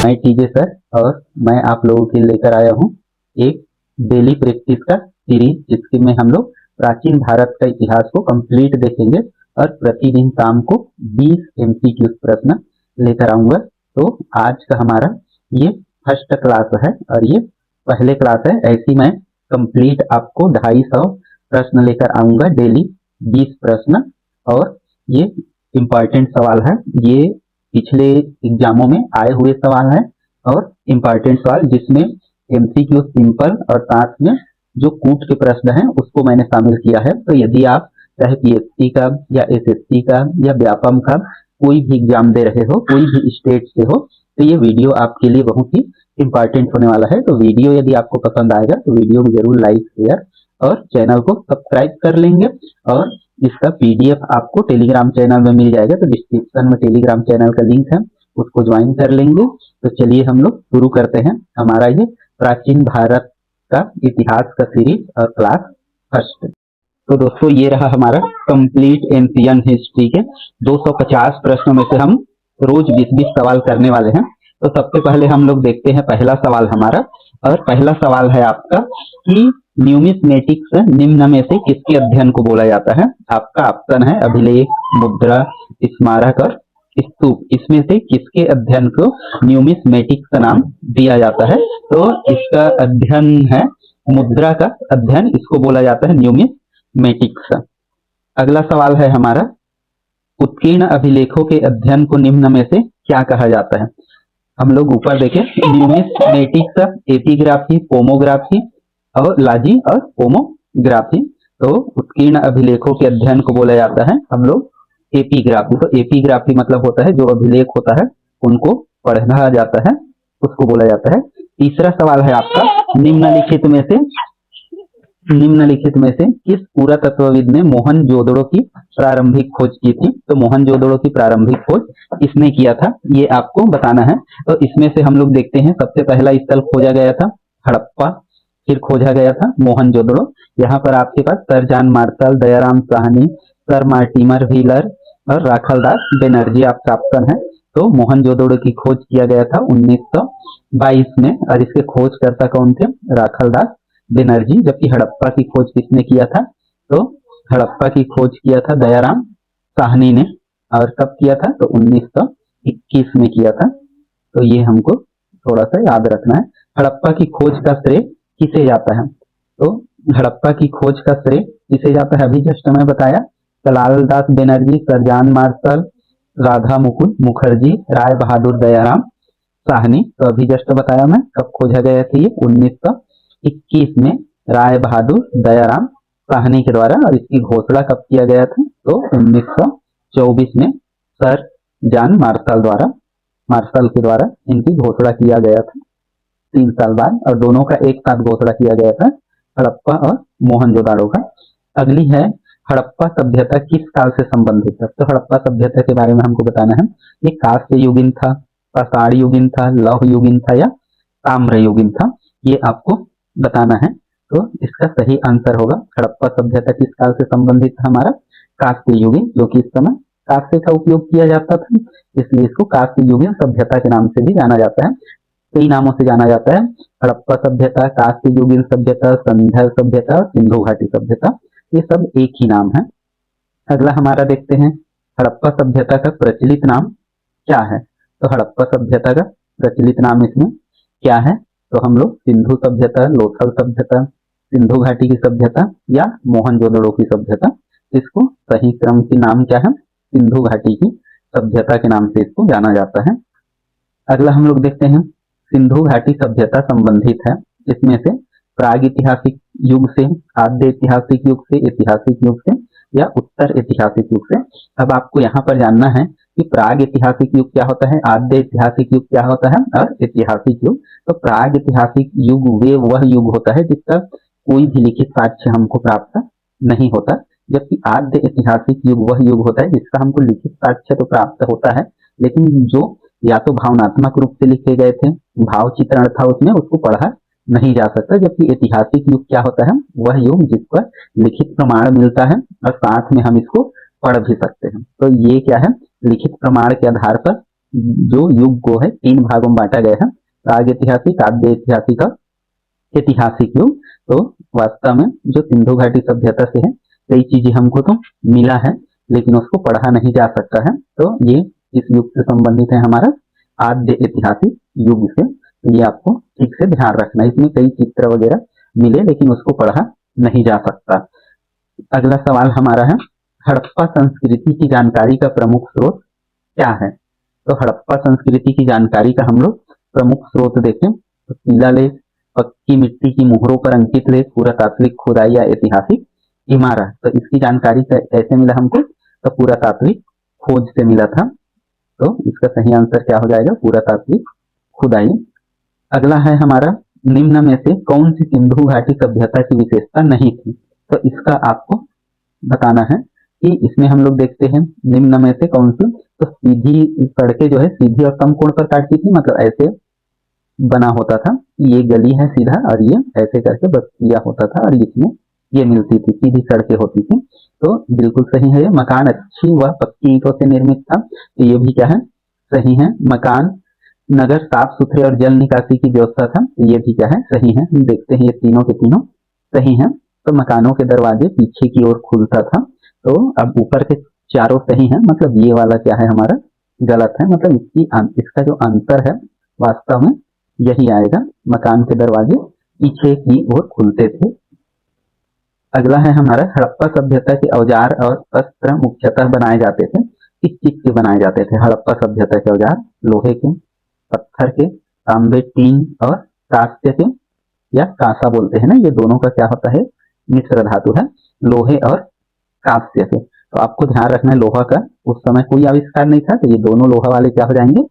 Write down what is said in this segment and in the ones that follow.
मैं TJ sir और मैं आप लोगों के लिए लेकर आया हूँ एक डेली प्रैक्टिस का सीरीज, जिसके में हम लोग प्राचीन भारत का इतिहास को कंप्लीट देखेंगे और प्रतिदिन शाम को 20 एमसीक्यू प्रश्न लेकर आऊंगा। तो आज का हमारा ये फर्स्ट क्लास है और ये पहले क्लास है। ऐसी मैं कंप्लीट आपको 250 प्रश्न लेकर आऊंगा, डेली 20 प्रश्न। और ये इम्पॉर्टेंट सवाल है, ये पिछले एग्जामों में आए हुए सवाल है और इम्पॉर्टेंट सवाल जिसमें एमसीक्यू सिंपल और साथ में जो कूट के प्रश्न हैं उसको मैंने शामिल किया है। तो यदि आप चाहे पीएससी का या एसएससी का या व्यापम का कोई भी एग्जाम दे रहे हो, कोई भी स्टेट से हो, तो ये वीडियो आपके लिए बहुत ही इम्पॉर्टेंट होने वाला है। तो वीडियो यदि आपको पसंद आएगा तो वीडियो को जरूर लाइक शेयर और चैनल को सब्सक्राइब कर लेंगे। और इसका पीडीएफ आपको टेलीग्राम चैनल में मिल जाएगा, तो डिस्क्रिप्शन में टेलीग्राम चैनल का लिंक है, उसको ज्वाइन कर लेंगे। तो चलिए हम लोग शुरू करते हैं हमारा ये प्राचीन भारत का इतिहास का सीरीज और क्लास फर्स्ट। तो दोस्तों ये रहा हमारा कंप्लीट एंशियन हिस्ट्री के 250 प्रश्नों में से हम रोज 20-20 सवाल करने वाले हैं। तो सबसे पहले हम लोग देखते हैं पहला सवाल हमारा, और पहला सवाल है आपका कि न्यूमिस्मेटिक्स निम्न में से किसके अध्ययन को बोला जाता है। आपका ऑप्शन है अभिलेख, मुद्रा, स्मारक और स्तूप। इसमें से किसके अध्ययन को न्यूमिस्मेटिक्स का नाम दिया जाता है। तो इसका अध्ययन है मुद्रा का अध्ययन, इसको बोला जाता है न्यूमिस्मेटिक्स। अगला सवाल है हमारा उत्कीर्ण अभिलेखों के अध्ययन को निम्न में से क्या कहा जाता है। हम लोग ऊपर देखें, न्यूमिस्मेटिक्स, एपिग्राफी, पोमोग्राफी और लाजी और पोमोग्राफी। तो उत्कीर्ण अभिलेखों के अध्ययन को बोला जाता है हम लोग एपिग्राफी। तो एपिग्राफी मतलब होता है जो अभिलेख होता है उनको पढ़ना जाता है, उसको बोला जाता है। तीसरा सवाल है आपका निम्नलिखित में से किस पुरातत्वविद ने मोहनजोदड़ो की प्रारंभिक खोज की थी। तो मोहनजोदड़ो की प्रारंभिक खोज किसने किया था ये आपको बताना है। तो इसमें से हम लोग देखते हैं, सबसे पहला स्थल खोजा गया था हड़प्पा, फिर खोजा गया था मोहनजोदड़ो। यहाँ पर आपके पास sir John Marshall, Dayaram Sahni, sir Mortimer Wheeler और राखलदास बनर्जी आपका ऑप्शन है। तो मोहनजोदड़ो की खोज किया गया था 1922 में और इसके खोजकर्ता कौन थे, राखलदास बनर्जी। जबकि हड़प्पा की खोज किसने किया था, तो हड़प्पा की खोज किया था दयाराम साहनी ने। और कब किया था, तो 1921 में किया था। तो ये हमको थोड़ा सा याद रखना है। हड़प्पा की खोज का श्रेय किसे जाता है, तो हड़प्पा की खोज का श्रेय किसे जाता है, अभी जस्ट मैं बताया, Kalaldas Banerjee, sir John Marshall, Radha Mukund Mukherjee, Rai Bahadur Dayaram Sahni. तो अभी जस्ट बताया मैं कब खोजा गया था, ये 1921 में राय बहादुर दयाराम साहनी के द्वारा। और इसकी घोषणा कब किया गया था, तो 1924 में सर जॉन मार्शल के द्वारा इनकी घोषणा किया गया था 3 साल बाद। और दोनों का एक साथ घोषणा किया गया था, हड़प्पा और मोहनजोदड़ो का। अगली है हड़प्पा सभ्यता किस काल से संबंधित है। तो हड़प्पा सभ्यता के बारे में हमको बताना है, ये कांस्य युगीन था, पाषाण युगीन था, लौह युगीन था या ताम्र युगीन था, ये आपको बताना है। तो इसका सही आंसर होगा हड़प्पा सभ्यता किस काल से संबंधित है, हमारा कांस्य युगीन, जो कि इस समय कांस्य का उपयोग किया जाता था, इसलिए इसको कांस्य युगीन सभ्यता के नाम से भी जाना जाता है। कई नामों से जाना जाता है, हड़प्पा सभ्यता, कांस्य युगीन सभ्यता, संध्या सभ्यता, सिंधु घाटी सभ्यता, ये सब एक ही नाम है। अगला हमारा देखते हैं हड़प्पा सभ्यता का प्रचलित नाम क्या है। तो हड़प्पा सभ्यता का प्रचलित नाम इसमें क्या है, तो हम लोग सिंधु सभ्यता, लोथल सभ्यता, सिंधु घाटी की सभ्यता या मोहनजोदड़ो की सभ्यता। इसको सही क्रम के नाम क्या है, सिंधु घाटी की सभ्यता के नाम से इसको जाना जाता है। अगला हम लोग देखते हैं सिंधु घाटी सभ्यता संबंधित है, इसमें से प्राग ऐतिहासिक युग से, आद्य ऐतिहासिक युग से, ऐतिहासिक युग से या उत्तर ऐतिहासिक युग से। अब आपको यहाँ पर जानना है कि प्राग ऐतिहासिक युग क्या होता है, आद्य ऐतिहासिक युग क्या होता है और ऐतिहासिक युग। तो प्राग ऐतिहासिक युग वह युग होता है जिसका कोई भी लिखित साक्ष्य हमको प्राप्त नहीं होता, जबकि आद्य ऐतिहासिक युग वह युग होता है जिसका हमको लिखित साक्ष्य तो प्राप्त होता है, लेकिन जो या तो भावनात्मक रूप से लिखे गए थे, भाव चित्रण था उसमें, उसको पढ़ा नहीं जा सकता। जबकि ऐतिहासिक युग क्या होता है, वह युग जिस पर लिखित प्रमाण मिलता है और साथ में हम इसको पढ़ भी सकते हैं। तो ये क्या है, लिखित प्रमाण के आधार पर जो युग को है 3 भागों में बांटा गया है, प्राग ऐतिहासिक, आद्य ऐतिहासिक और ऐतिहासिक युग। तो वास्तव में जो सिंधु घाटी सभ्यता से है कई चीजें हमको तो मिला है, लेकिन उसको पढ़ा नहीं जा सकता है। तो ये इस युग से संबंधित है हमारा आद्य ऐतिहासिक युग से। ये आपको ठीक से ध्यान रखना है। इसमें कई चित्र वगैरह मिले लेकिन उसको पढ़ा नहीं जा सकता। अगला सवाल हमारा है, हड़प्पा संस्कृति की जानकारी का प्रमुख स्रोत क्या है? तो हड़प्पा संस्कृति की जानकारी का हम लोग प्रमुख स्रोत देखें तो शिलालेख, पक्की मिट्टी की मुहरों पर अंकित लेख, पुरातात्विक खुदाई या ऐतिहासिक इमारत। तो इसकी जानकारी कैसे मिला हमको? तो पुरातात्विक खोज से मिला था। तो इसका सही आंसर क्या हो जाएगा? पुरातात्विक खुदाई। अगला है हमारा, निम्न में से कौन सी सिंधु घाटी सभ्यता की विशेषता नहीं थी? तो इसका आपको बताना है कि इसमें हम लोग देखते हैं निम्न में से कौन सी। तो सीधी सड़कें जो है सीधी और समकोण पर काटती थी, मतलब ऐसे बना होता था, ये गली है सीधा और ये ऐसे करके बस किया होता था और इसमें ये मिलती थी, सीधी सड़कें होती थी। तो बिल्कुल सही है। मकान अच्छी व पक्की ईंटों से निर्मित था, तो ये भी क्या है? सही है। मकान नगर साफ सुथरे और जल निकासी की व्यवस्था था, तो ये भी क्या है? सही है। हम देखते हैं ये तीनों के तीनों सही है। तो मकानों के दरवाजे पीछे की ओर खुलता था। तो अब ऊपर के चारों सही है, मतलब ये वाला क्या है हमारा? गलत है। मतलब इसका जो अंतर है वास्तव में यही आएगा, मकान के दरवाजे पीछे की ओर खुलते थे। अगला है हमारा, हड़प्पा सभ्यता के औजार और शस्त्र मुख्यतः बनाए जाते थे, किस चीज के बनाए जाते थे? हड़प्पा सभ्यता के औजार लोहे के, पत्थर के, तांबे, टीन और कांस्य के, या कांसा बोलते हैं ना, ये दोनों का क्या होता है? मिश्र धातु है, लोहे और कांस्य के। तो आपको ध्यान रखना है लोहा का उस समय कोई आविष्कार नहीं था, तो ये दोनों लोहा वाले क्या हो जाएंगे?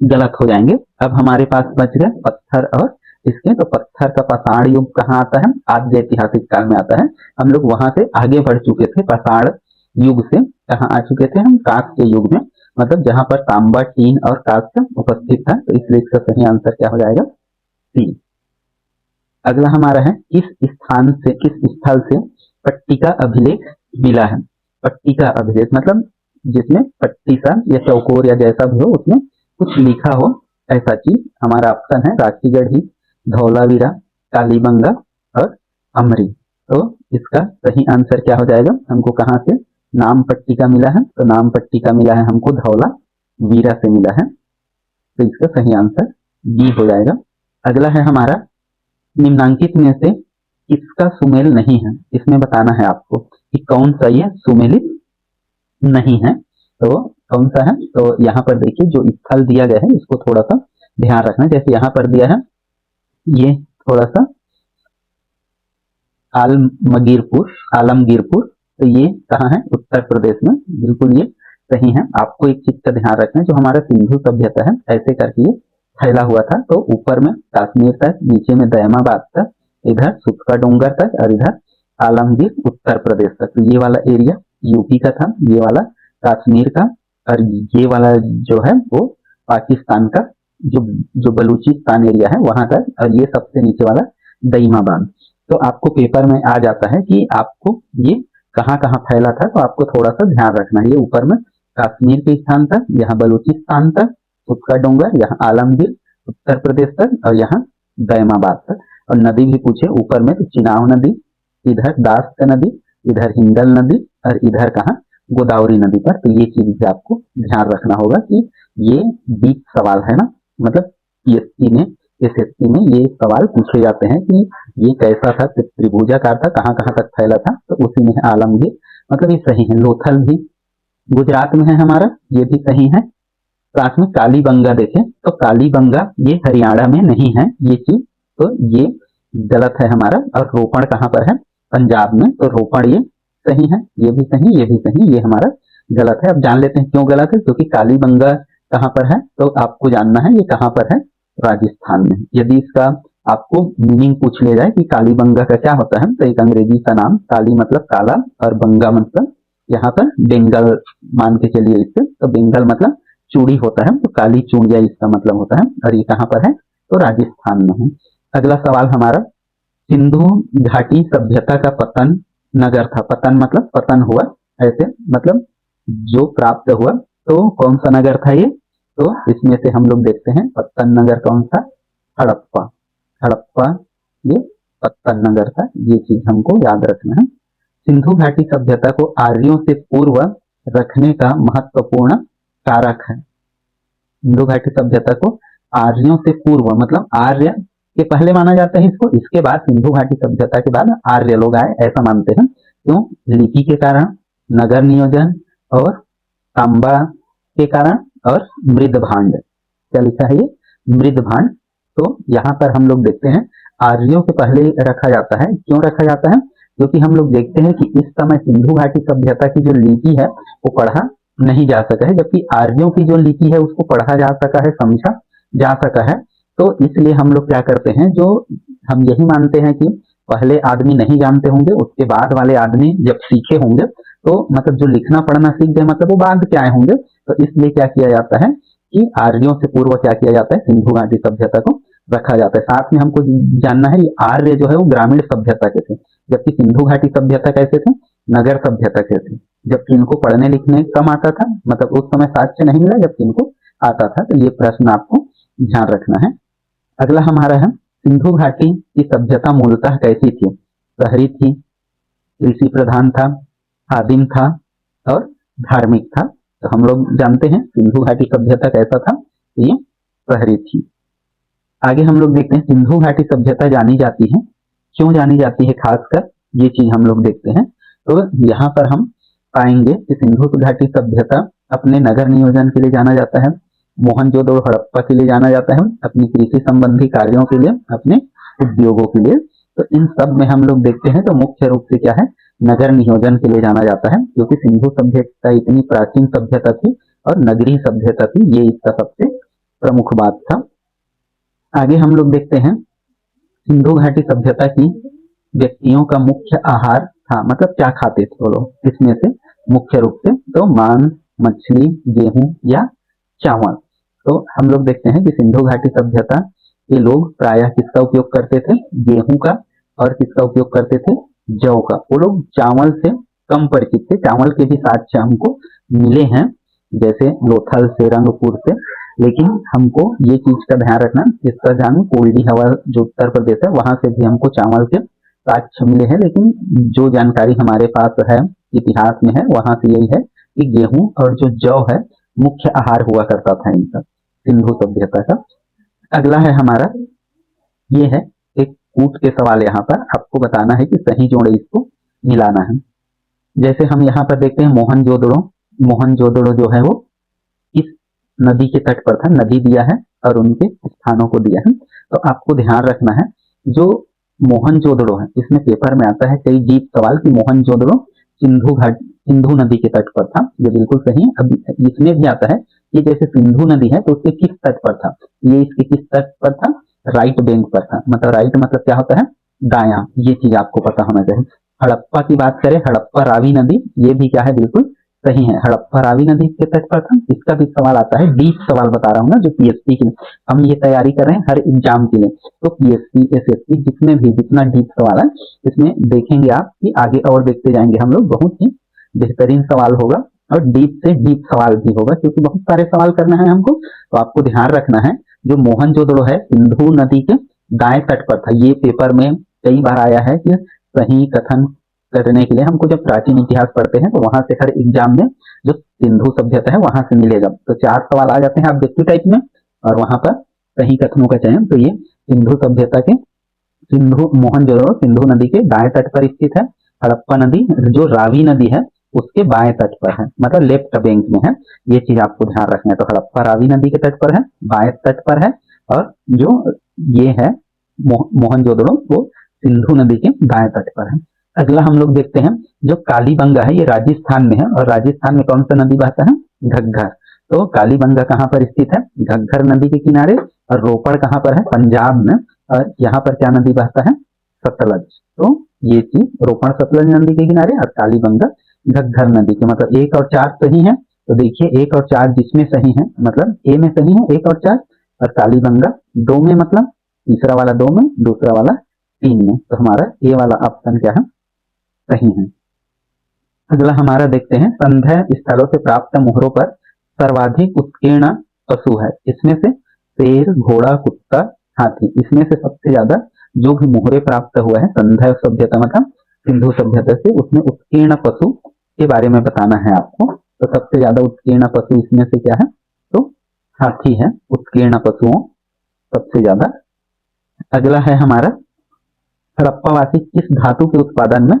गलत हो जाएंगे। अब हमारे पास बच गए पत्थर और इसके। तो पत्थर का पाषाण युग कहाँ आता है? आद्य ऐतिहासिक काल में आता है। हम लोग वहां से आगे बढ़ चुके थे, पाषाण युग से कहाँ आ चुके थे हम? कांस्य युग में, मतलब जहां पर तांबा, टीन और कांस्य उपस्थित था। तो इसलिए इसका सही आंसर क्या हो जाएगा? सी। अगला हमारा है, किस स्थल से पट्टी का अभिलेख मिला है? पट्टी का अभिलेख मतलब जिसमें पट्टी सा या चौकोर या जैसा भी हो उसमें कुछ लिखा हो, ऐसा चीज। हमारा ऑप्शन है राखीगढ़ी, धौलावीरा, कालीबंगा और अमरी। तो इसका सही आंसर क्या हो जाएगा? हमको कहाँ से नाम पट्टी का मिला है? तो नाम पट्टी का मिला है हमको धौलावीरा से मिला है। तो इसका सही आंसर बी हो जाएगा। अगला है हमारा, निम्नांकित में से किसका सुमेल नहीं है? इसमें बताना है आपको कि कौन सा ये सुमेलित नहीं है। तो कौन सा है? तो यहाँ पर देखिए जो स्थल दिया गया है इसको थोड़ा सा ध्यान रखना। जैसे यहाँ पर दिया है ये थोड़ा सा आलमगीरपुर, तो ये कहाँ है? उत्तर प्रदेश में। बिल्कुल ये सही है। आपको एक चीज का ध्यान रखना है, जो हमारा सिंधु सभ्यता है ऐसे करके ये फैला हुआ था। तो ऊपर में कश्मीर तक, नीचे में दयामाबाद तक, इधर सुखका डोंगर तक और इधर आलमगीर उत्तर प्रदेश तक। तो ये वाला एरिया यूपी का था, ये वाला कश्मीर का, और ये वाला जो है वो पाकिस्तान का, जो बलूचिस्तान एरिया है वहां तक, और ये सबसे नीचे वाला दईमाबाद। तो आपको पेपर में आ जाता है कि आपको ये कहाँ कहाँ फैला था, तो आपको थोड़ा सा ध्यान रखना है। ये ऊपर में कश्मीर के स्थान तक, यहाँ बलूचिस्तान तक, उसका डोंगर, यहाँ आलमगीर उत्तर प्रदेश तक, और यहाँ दयमाबाद तक। और नदी भी पूछे ऊपर में तो चिनाव नदी, इधर दास्त नदी, इधर हिंगल नदी, और इधर कहाँ? गोदावरी नदी पर। तो ये चीज भी आपको ध्यान रखना होगा कि ये डीप सवाल है ना, मतलब पीएससी में, एसएससी में ये सवाल पूछे जाते हैं कि ये कैसा था, त्रिभुजाकार था, कहाँ कहाँ तक फैला था। तो उसी में आलमगीर, मतलब ये सही है। लोथल भी गुजरात में है हमारा, ये भी सही है। साथ में कालीबंगा देखें तो कालीबंगा ये हरियाणा में नहीं है ये चीज, तो ये गलत है हमारा। और रोपड़ कहाँ पर है? पंजाब में। तो रोपड़ ये सही है, ये भी सही, ये भी सही, ये हमारा गलत है। अब जान लेते हैं क्यों गलत है, क्योंकि कालीबंगा कहाँ पर है? तो आपको जानना है ये कहाँ पर है? राजस्थान में। यदि इसका आपको मीनिंग पूछ लिया जाए कि कालीबंगा का क्या होता है, तो एक अंग्रेजी का नाम, काली मतलब काला और बंगा मतलब यहाँ पर बेंगल मान के चलिए इससे। तो बेंगल मतलब चूड़ी होता है, तो काली चूड़िया इसका मतलब होता है। और ये कहाँ पर है? तो राजस्थान में है। अगला सवाल हमारा, सिंधु घाटी सभ्यता का पतन नगर था। पतन मतलब पतन हुआ, ऐसे मतलब जो प्राप्त हुआ, तो कौन सा नगर था ये? तो इसमें से हम लोग देखते हैं पत्तन नगर कौन सा, हड़प्पा। हड़प्पा ये पत्तन नगर था, ये चीज हमको याद रखना है। सिंधु घाटी सभ्यता को आर्यों से पूर्व रखने का महत्वपूर्ण कारक है। सिंधु घाटी सभ्यता को आर्यों से पूर्व मतलब आर्य के पहले माना जाता है इसको, इसके बाद सिंधु घाटी सभ्यता के बाद आर्य लोग आए ऐसा मानते हैं। क्यों? लिपि के कारण, नगर नियोजन और तांबा के कारण और मृद भांड। क्या लिखा है ये? मृद भांड। तो यहाँ पर हम लोग देखते हैं आर्यों के पहले रखा जाता है। क्यों रखा जाता है? क्योंकि हम लोग देखते हैं कि इस समय सिंधु घाटी सभ्यता की जो लिपि है वो पढ़ा नहीं जा सका है, जबकि आर्यों की जो लिपि है उसको पढ़ा जा सका है, समझा जा सका है। तो इसलिए हम लोग क्या करते हैं, जो हम यही मानते हैं कि पहले आदमी नहीं जानते होंगे, उसके बाद वाले आदमी जब सीखे होंगे तो मतलब जो लिखना पढ़ना सीख गए मतलब वो बाद के आए होंगे। तो इसलिए क्या किया जाता है कि आर्यों से पूर्व क्या किया जाता है, सिंधु घाटी सभ्यता को रखा जाता है। साथ में हमको जानना है ये आर्य जो है वो ग्रामीण सभ्यता के थे, जबकि सिंधु घाटी सभ्यता कैसे थे, नगर सभ्यता के थे। जबकि इनको पढ़ने लिखने कम आता था, मतलब उस समय साक्ष्य नहीं मिला, जबकि इनको आता था। तो ये प्रश्न आपको ध्यान रखना है। अगला हमारा है सिंधु घाटी की सभ्यता मूलतः कैसी थी? शहरी थी, कृषि प्रधान था, आदिम था और धार्मिक था। तो हम लोग जानते हैं सिंधु घाटी सभ्यता कैसा था, ये शहरी थी। आगे हम लोग देखते हैं सिंधु घाटी सभ्यता जानी जाती है, क्यों जानी जाती है खासकर, ये चीज हम लोग देखते हैं। तो यहाँ पर हम पाएंगे कि सिंधु घाटी सभ्यता अपने नगर नियोजन के लिए जाना जाता है, मोहनजोदड़ो हड़प्पा के लिए जाना जाता है, अपनी कृषि संबंधी कार्यों के लिए, अपने उद्योगों के लिए। तो इन सब में हम लोग देखते हैं तो मुख्य रूप से क्या है, नगर नियोजन के लिए जाना जाता है, क्योंकि सिंधु सभ्यता इतनी प्राचीन सभ्यता थी और नगरीय सभ्यता थी, ये इसका सबसे प्रमुख बात था। आगे हम लोग देखते हैं सिंधु घाटी सभ्यता की व्यक्तियों का मुख्य आहार था, मतलब क्या खाते थे वो लोग, इसमें से मुख्य रूप से तो मांस, मछली, गेहूं या चावल। तो हम लोग देखते हैं कि सिंधु घाटी सभ्यता के लोग प्रायः किसका उपयोग करते थे, गेहूं का, और किसका उपयोग करते थे, जौ का। वो लोग चावल से कम परिचित थे। चावल के भी साक्ष्य हमको मिले हैं, जैसे लोथल से, रंगपुर से, लेकिन हमको ये चीज का ध्यान रखना, जिसका जानू कोल्डी हवा जो उत्तर प्रदेश है वहां से भी हमको चावल के साक्ष्य मिले हैं, लेकिन जो जानकारी हमारे पास है इतिहास में है वहां से यही है कि गेहूं और जो जौ है मुख्य आहार हुआ करता था इनका, सिंधु सभ्यता का। अगला है हमारा, ये है एक कूट के सवाल, यहाँ पर आपको बताना है कि सही जोड़े इसको मिलाना है। जैसे हम यहाँ पर देखते हैं मोहनजोदड़ो, मोहनजोदड़ो जो है वो इस नदी के तट पर था, नदी दिया है और उनके स्थानों को दिया है। तो आपको ध्यान रखना है जो मोहनजोदड़ो है, इसमें पेपर में आता है कई डीप सवाल कि मोहनजोदड़ो सिंधु नदी के तट पर था, ये बिल्कुल सही है। अभी इसमें भी आता है कि जैसे सिंधु नदी है तो उसके किस तट पर था, ये इसके किस तट पर था, राइट बैंक पर था। मतलब राइट मतलब क्या होता है, दायां, ये चीज आपको पता होना चाहिए। हड़प्पा की बात करें, हड़प्पा रावी नदी, ये भी क्या है, बिल्कुल सही है, हड़प्पा रावी नदी के तट पर था। इसका भी सवाल आता है, डीप सवाल बता रहा हूँ ना, जो पीएससी के लिए हम ये तैयारी कर रहे हैं हर एग्जाम के लिए। तो पीएससी, एसएससी जितने भी जितना डीप सवाल है इसमें देखेंगे आप कि आगे और देखते जाएंगे हम लोग, बहुत ही बेहतरीन सवाल होगा और डीप से डीप सवाल भी होगा, क्योंकि बहुत सारे सवाल करना है हमको। तो आपको ध्यान रखना है जो मोहनजोदड़ो है सिंधु नदी के दाएं तट पर था। ये पेपर में कई बार आया है कि सही कथन करने के लिए हमको जब प्राचीन इतिहास पढ़ते हैं तो वहां से हर एग्जाम में जो सिंधु सभ्यता है वहां से मिलेगा। तो 4 सवाल आ जाते हैं ऑब्जेक्टिव टाइप में और वहां पर सही कथनों का चयन। तो ये सिंधु सभ्यता के सिंधु मोहनजोदड़ो सिंधु नदी के दाएं तट पर स्थित है। हड़प्पा नदी जो रावी नदी है उसके बाएं तट पर है, मतलब लेफ्ट बैंक में है, ये चीज आपको ध्यान रखना है। तो हड़प्पा रावी नदी के तट पर है, बाएं तट पर है, और जो ये है मोहनजोदड़ो वो सिंधु नदी के दाएं तट पर है। अगला हम लोग देखते हैं जो कालीबंगा है, ये राजस्थान में है, और राजस्थान में कौन सा नदी बहता है, घग्गर। तो कालीबंगा कहाँ पर स्थित है, घग्गर नदी के किनारे, और रोपड़ कहाँ पर है, पंजाब में, और यहाँ पर क्या नदी बहता है, सतलज। तो ये चीज रोपड़ सतलज नदी के किनारे और कालीबंगा घग्गर नदी के, मतलब 1 और 4 सही है। तो देखिए 1 और 4 जिसमें सही है, मतलब ए में सही है 1 और 4, और कालीबंगा 2 में, मतलब तीसरा वाला 2 में, दूसरा वाला 3 में। तो हमारा ए वाला ऑप्शन क्या है, सही है। अगला हमारा देखते हैं संध्या स्थलों से प्राप्त मोहरों पर सर्वाधिक उत्कीर्ण पशु है। इसमें से शेर, घोड़ा, कुत्ता, हाथी, इसमें से सबसे ज्यादा जो भी मोहरे प्राप्त हुआ है संध्या सभ्यता मतलब सिंधु सभ्यता से, उसमें उत्कीर्ण पशु के बारे में बताना है आपको। तो सबसे ज्यादा उत्कीर्ण पशु इसमें से क्या है, तो हाथी है उत्कीर्ण पशुओं सबसे ज्यादा। अगला है हमारा हड़प्पावासी किस धातु के उत्पादन में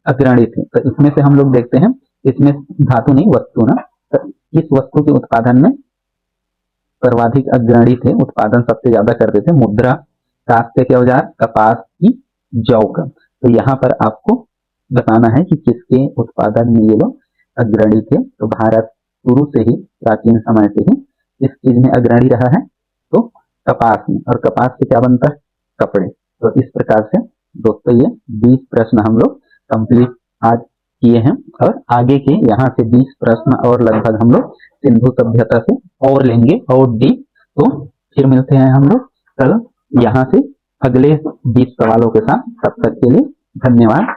अग्रणी थे। तो इसमें से हम लोग देखते हैं, इसमें धातु नहीं वस्तु ना, तो किस वस्तु के उत्पादन में सर्वाधिक अग्रणी थे, उत्पादन सबसे ज्यादा करते थे। मुद्रा, कांस्य के औजार, कपास की, जौ का। तो यहाँ पर आपको बताना है कि किसके उत्पादन में ये लोग अग्रणी थे। तो भारत शुरू से ही प्राचीन समय से ही इस चीज में अग्रणी रहा है, तो कपास में। और कपास से क्या बनता है, कपड़े। तो इस प्रकार से दोस्तों ये 20 प्रश्न हम लोग कंप्लीट आज किए हैं, और आगे के यहाँ से 20 प्रश्न और लगभग हम लोग सिंधु सभ्यता से और लेंगे और डी। तो फिर मिलते हैं हम लोग कल यहाँ से अगले 20 सवालों के साथ। तब तक के लिए धन्यवाद।